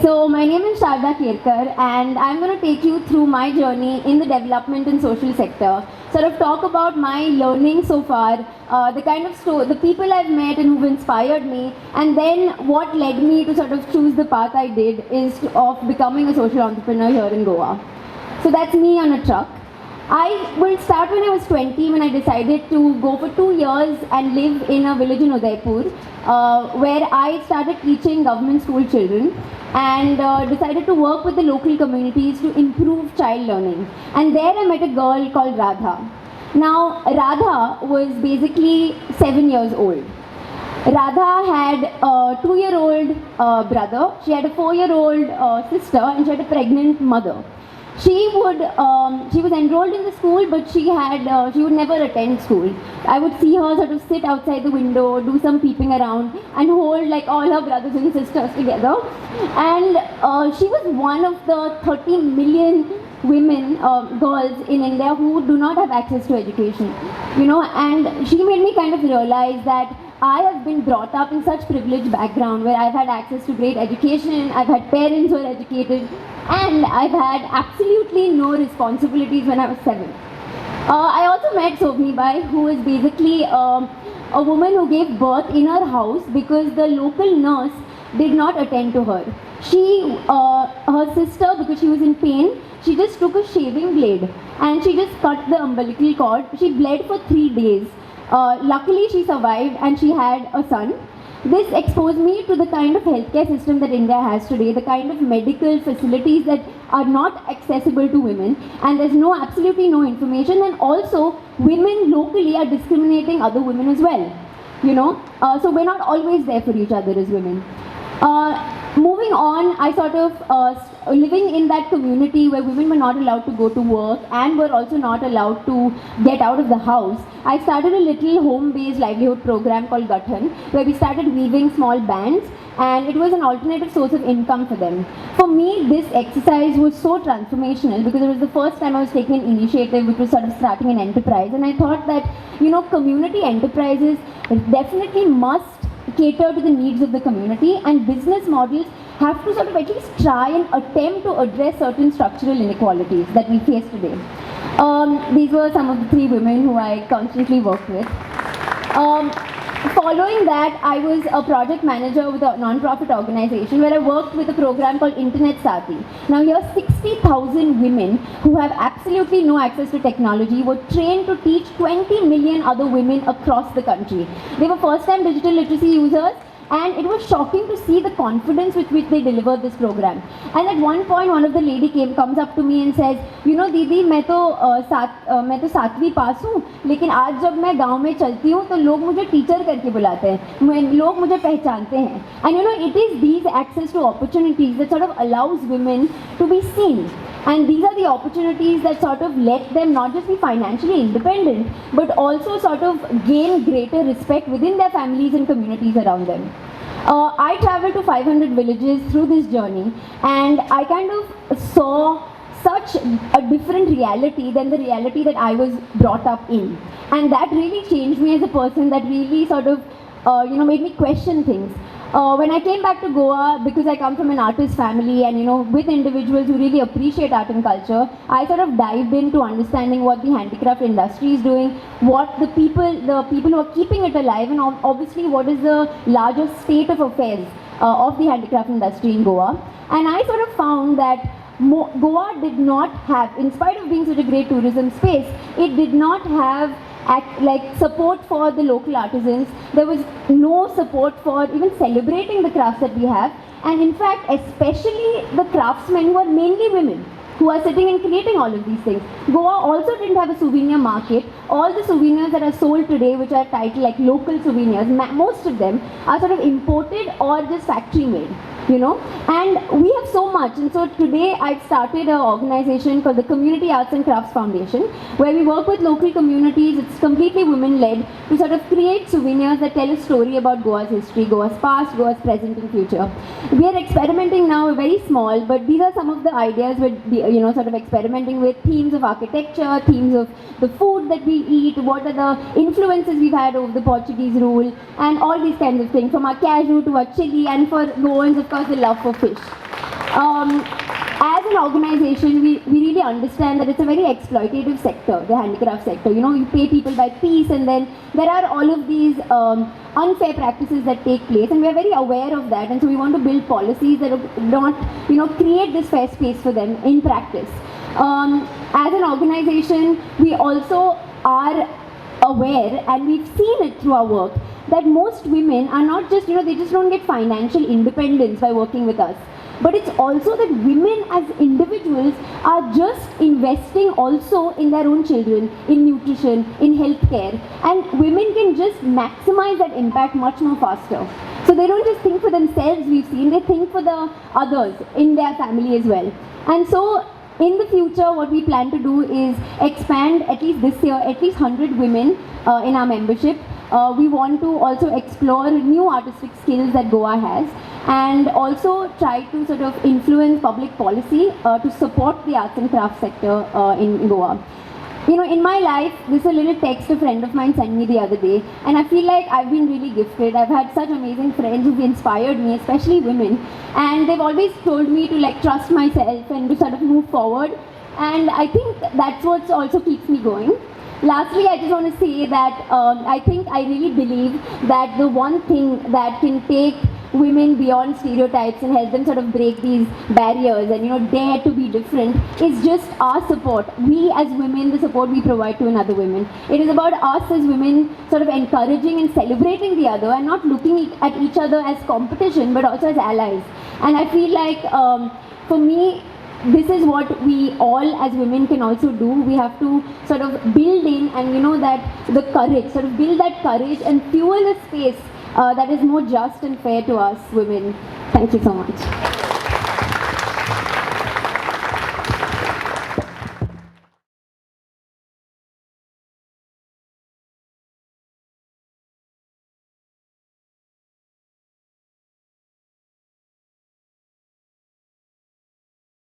So my name is Sharda Kerkar, and I'm going to take you through my journey in the development and social sector. Sort of talk about my learning so far, the kind of the people I've met and who've inspired me, and then what led me to sort of choose the path I did of becoming a social entrepreneur here in Goa. So that's me on a truck. I will start when I was 20, when I decided to go for 2 years and live in a village in Udaipur, where I started teaching government school children and decided to work with the local communities to improve child learning. And there I met a girl called Radha. Now, Radha was basically 7 years old. Radha had a 2-year-old brother, she had a 4-year-old sister, and she had a pregnant mother. She was enrolled in the school, but she would never attend school. I would see her sort of sit outside the window, do some peeping around, and hold like all her brothers and sisters together. And she was one of the 30 million women, girls in India who do not have access to education. And she made me kind of realize that I have been brought up in such privileged background where I've had access to great education, I've had parents who are educated, and I've had absolutely no responsibilities when I was 7. I also met Sobni Bai, who is basically a woman who gave birth in her house because the local nurse did not attend to her. Her sister, because she was in pain, she just took a shaving blade and she just cut the umbilical cord. She bled for 3 days. Luckily she survived and she had a son. This exposed me to the kind of healthcare system that India has today, the kind of medical facilities that are not accessible to women, and there's absolutely no information, and also women locally are discriminating other women as well. So we're not always there for each other as women. Moving on, I sort of living in that community where women were not allowed to go to work and were also not allowed to get out of the house. I started a little home-based livelihood program called Gathan, where we started weaving small bands, and it was an alternative source of income for them. For me, this exercise was so transformational because it was the first time I was taking an initiative which was sort of starting an enterprise, and I thought that, community enterprises definitely must cater to the needs of the community, and business models have to sort of at least try and attempt to address certain structural inequalities that we face today. These were some of the 3 women who I constantly worked with. Following that, I was a project manager with a non-profit organization where I worked with a program called Internet Sati. Now here 60,000 women who have absolutely no access to technology were trained to teach 20 million other women across the country. They were first-time digital literacy users, and it was shocking to see the confidence with which they delivered this program. And at one point, one of the lady comes up to me and says, दीदी मैं तो 7वीं पास हूँ, लेकिन आज जब मैं गांव में चलती हूँ तो लोग मुझे टीचर करके बुलाते हैं, लोग मुझे पहचानते हैं. And it is these access to opportunities that sort of allows women to be seen. And these are the opportunities that sort of let them not just be financially independent, but also sort of gain greater respect within their families and communities around them. I traveled to 500 villages through this journey, and I kind of saw such a different reality than the reality that I was brought up in. And that really changed me as a person, that really sort of made me question things. When I came back to Goa, because I come from an artist family and with individuals who really appreciate art and culture, I sort of dived into understanding what the handicraft industry is doing, what the people who are keeping it alive, and obviously what is the larger state of affairs of the handicraft industry in Goa. And I sort of found that Goa did not have, in spite of being such a great tourism space, it did not have support for the local artisans. There was no support for even celebrating the crafts that we have, and in fact especially the craftsmen who are mainly women who are sitting and creating all of these things. Goa also didn't have a souvenir market. All the souvenirs that are sold today, which are titled like local souvenirs, most of them are sort of imported or just factory made. And we have so much. And so today I've started an organization called the Community Arts and Crafts Foundation, where we work with local communities. It's completely women-led to sort of create souvenirs that tell a story about Goa's history, Goa's past, Goa's present and future. We are experimenting now, we're very small, but these are some of the ideas we're sort of experimenting with, themes of architecture, themes of the food that we eat, what are the influences we've had over the Portuguese rule, and all these kinds of things, from our cashew to our chili, and for Goans, of course, the love for fish. As an organization, we really understand that it's a very exploitative sector, the handicraft sector. You know, you pay people by piece, and then there are all of these unfair practices that take place, and we are very aware of that. And so we want to build policies that do not, create this fair space for them in practice. As an organization, we also are aware, and we've seen it through our work, that most women are not just, they just don't get financial independence by working with us. But it's also that women as individuals are just investing also in their own children, in nutrition, in healthcare, and women can just maximize that impact much more faster. So they don't just think for themselves, we've seen, they think for the others in their family as well. And so in the future, what we plan to do is expand, at least this year, at least 100 women in our membership. We want to also explore new artistic skills that Goa has, and also try to sort of influence public policy to support the arts and crafts sector in Goa. In my life, this is a little text a friend of mine sent me the other day, and I feel like I've been really gifted. I've had such amazing friends who've inspired me, especially women, and they've always told me to trust myself and to sort of move forward, and I think that's what also keeps me going. Lastly, I just want to say that I really believe that the one thing that can take women beyond stereotypes and help them sort of break these barriers and dare to be different is just our support. We as women, the support we provide to another women. It is about us as women sort of encouraging and celebrating the other and not looking at each other as competition but also as allies. And I feel like for me, this is what we all as women can also do. We have to sort of build in and that the courage, sort of build that courage and fuel a space that is more just and fair to us women. Thank you so much.